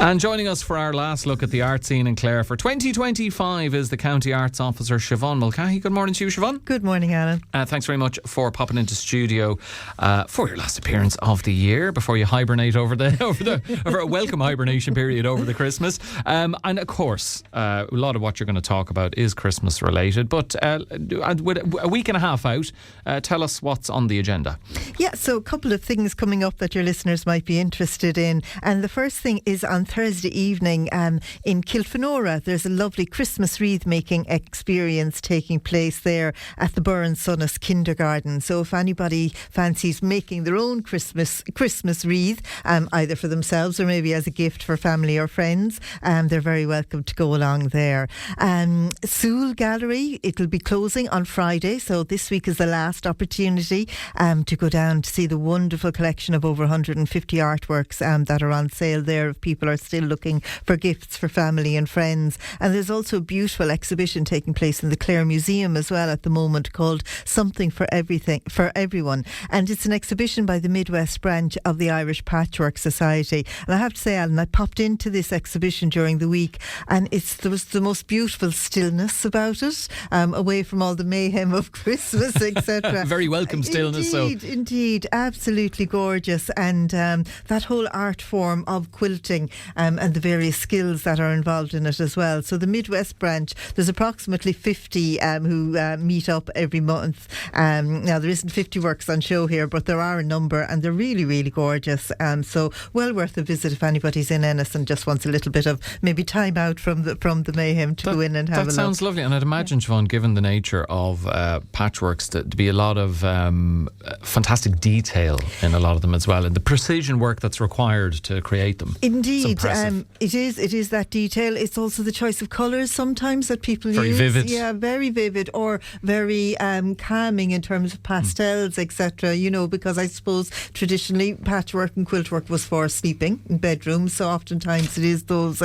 And joining us for our last look at the art scene in Clare for 2025 is the County Arts Officer Siobhán Mulcahy. Good morning to you, Siobhán. Good morning, Alan. Thanks very much for popping into studio for your last appearance of the year before you hibernate over a welcome hibernation period over the Christmas. And of course, a lot of what you're going to talk about is Christmas related. But with a week and a half out, tell us what's on the agenda. Yeah, so a couple of things coming up that your listeners might be interested in. And the first thing is on Thursday evening in Kilfenora. There's a lovely Christmas wreath making experience taking place there at the Burren Sunnis Kindergarten. So if anybody fancies making their own Christmas wreath, either for themselves or maybe as a gift for family or friends, they're very welcome to go along there. Suil Gallery, it'll be closing on Friday, so this week is the last opportunity to go down to see the wonderful collection of over 150 artworks that are on sale there if people are still looking for gifts for family and friends. And there's also a beautiful exhibition taking place in the Clare Museum as well at the moment called Something for Everything for Everyone, and it's an exhibition by the Midwest branch of the Irish Patchwork Society. And I have to say, Alan, I popped into this exhibition during the week and there was the most beautiful stillness about it, away from all the mayhem of Christmas, etc. Very welcome stillness. Indeed, absolutely gorgeous. And that whole art form of quilting and the various skills that are involved in it as well. So the Midwest branch, there's approximately 50 who meet up every month. Now there isn't 50 works on show here, but there are a number and they're really, really gorgeous. So well worth a visit if anybody's in Ennis and just wants a little bit of maybe time out from the mayhem to go in and have a look. That sounds lovely. And I'd imagine, Siobhán, given the nature of patchworks, to be a lot of fantastic detail in a lot of them as well, and the precision work that's required to create them. Indeed, it is that detail. It's also the choice of colours sometimes that people use. Very vivid. Yeah, very vivid, or very calming in terms of pastels, etc. You know, because I suppose traditionally patchwork and quiltwork was for sleeping in bedrooms, so oftentimes it is those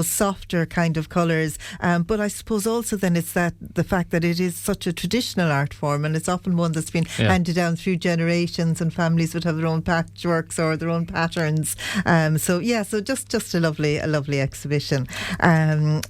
softer kind of colours. But I suppose also then it's the fact that it is such a traditional art form, and it's often one that's been handed down through generations, and families would have their own patchworks or their own patterns. So just a lovely exhibition.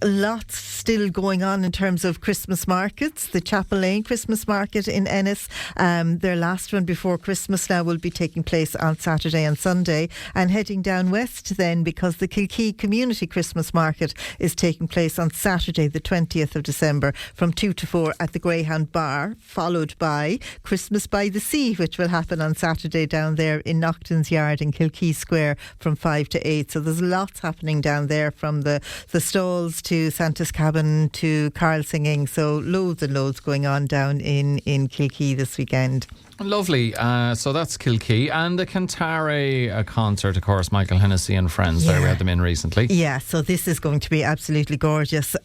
Lots still going on in terms of Christmas markets. The Chapel Lane Christmas Market in Ennis, their last one before Christmas now, will be taking place on Saturday and Sunday. And heading down west then, because the Kilkee Community Christmas Market is taking place on Saturday the 20th of December from 2 to 4 at the Greyhound Bar, followed by Christmas by the Sea, which will happen on Saturday down there in Naughton's Yard in Kilkee Square from 5 to 8. So there's lots happening down there, from the stalls to Santa's Cabin to carol singing. So loads and loads going on down in Kilkee this weekend. Lovely. So that's Kilkee. And the Cantare concert, of course, Michael Hennessy and friends. There, we had them in recently. Yeah, so this is going to be absolutely gorgeous.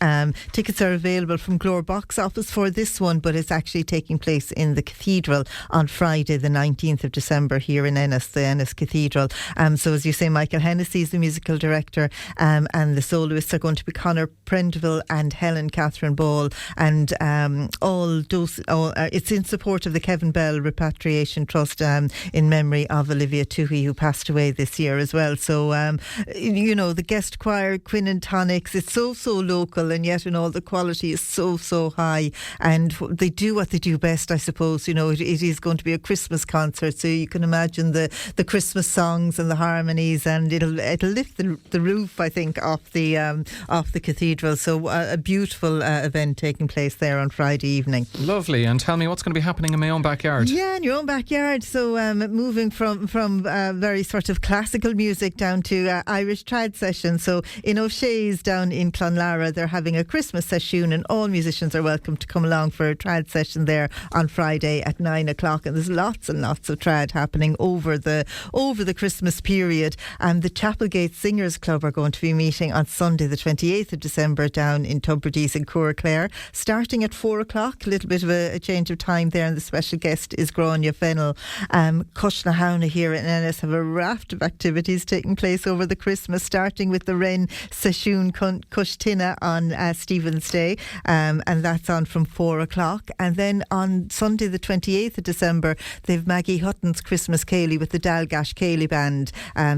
Tickets are available from Glore box office for this one, but it's actually taking place in the Cathedral on Friday the 19th of December here in Ennis, the Ennis Cathedral. So as you say, Michael Hennessy is the musical director, and the soloists are going to be Conor Prendeville and Helen Catherine Ball, and it's in support of the Kevin Bell Repatriation Trust in memory of Olivia Toohey, who passed away this year as well. So the guest choir, Quinn and Tonics, it's so local, and yet in all the quality is so high, and they do what they do best, I suppose. It is going to be a Christmas concert, so you can imagine the Christmas songs and the harmonies, and it'll lift the roof, I think, off the cathedral. So a beautiful event taking place there on Friday evening. Lovely. And tell me what's going to be happening in my own backyard. Yeah, in your own backyard. So moving from very sort of classical music down to Irish trad session. So in O'Shea's down in Clonlara, they're having a Christmas session, and all musicians are welcome to come along for a trad session there on Friday at 9 o'clock. And there's lots and lots of trad happening over the Christmas period. The Chapelgate Singers Club are going to be meeting on Sunday the 28th of December down in Tubberdees in Coorclare, starting at 4 o'clock. A little bit of a change of time there, and the special guest is Grania Fennell. Cushnahouna here in Ennis have a raft of activities taking place over the Christmas, starting with the Wren Session Cushtina on Stephen's Day, and that's on from 4 o'clock. And then on Sunday the 28th of December, they've Maggie Hutton's Christmas Ceilidh with the Dalgash Ceilidh Band,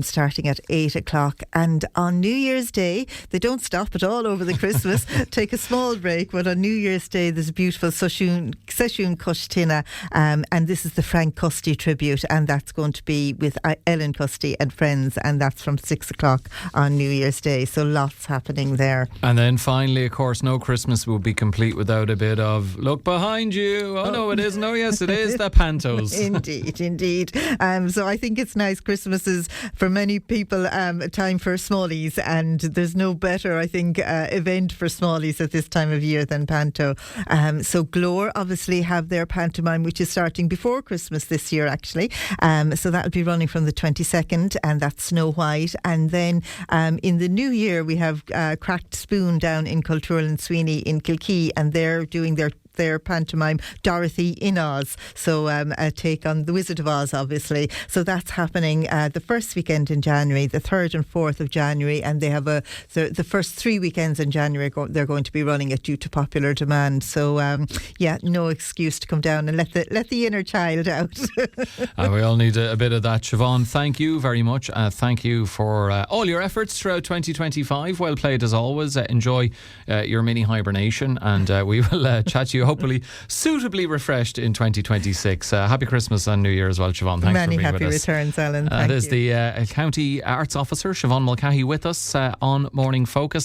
starting at 8 o'clock. o'clock. And on New Year's Day, they don't stop at all over the Christmas. Take a small break, but on New Year's Day there's a beautiful Sesiún Costina, and this is the Frank Custy tribute, and that's going to be with Ellen Custy and friends, and that's from 6 o'clock on New Year's Day. So lots happening there. And then finally, of course, no Christmas will be complete without a bit of look behind you. Oh no, it isn't. Oh yes, it is. The Pantos. Indeed. So I think it's nice. Christmas is for many people a time for smallies, and there's no better, I think, event for smallies at this time of year than Panto. So Glore obviously have their pantomime, which is starting before Christmas this year actually. So that'll be running from the 22nd, and that's Snow White. And then in the new year we have Cracked Spoon down in Cultural and Sweeney in Kilkee, and they're doing their pantomime Dorothy in Oz, so a take on the Wizard of Oz obviously. So that's happening the first weekend in January, the 3rd and 4th of January, and they have the first 3 weekends in January they're going to be running it due to popular demand. So no excuse to come down and let the inner child out. We all need a bit of that. Siobhán, thank you very much. Thank you for all your efforts throughout 2025. Well played as always. Enjoy your mini hibernation, and we will chat to you hopefully suitably refreshed in 2026. Happy Christmas and New Year as well, Siobhán. Thanks Many for being happy with us. returns, Alan. Thank you. There's the County Arts Officer, Siobhán Mulcahy, with us on Morning Focus.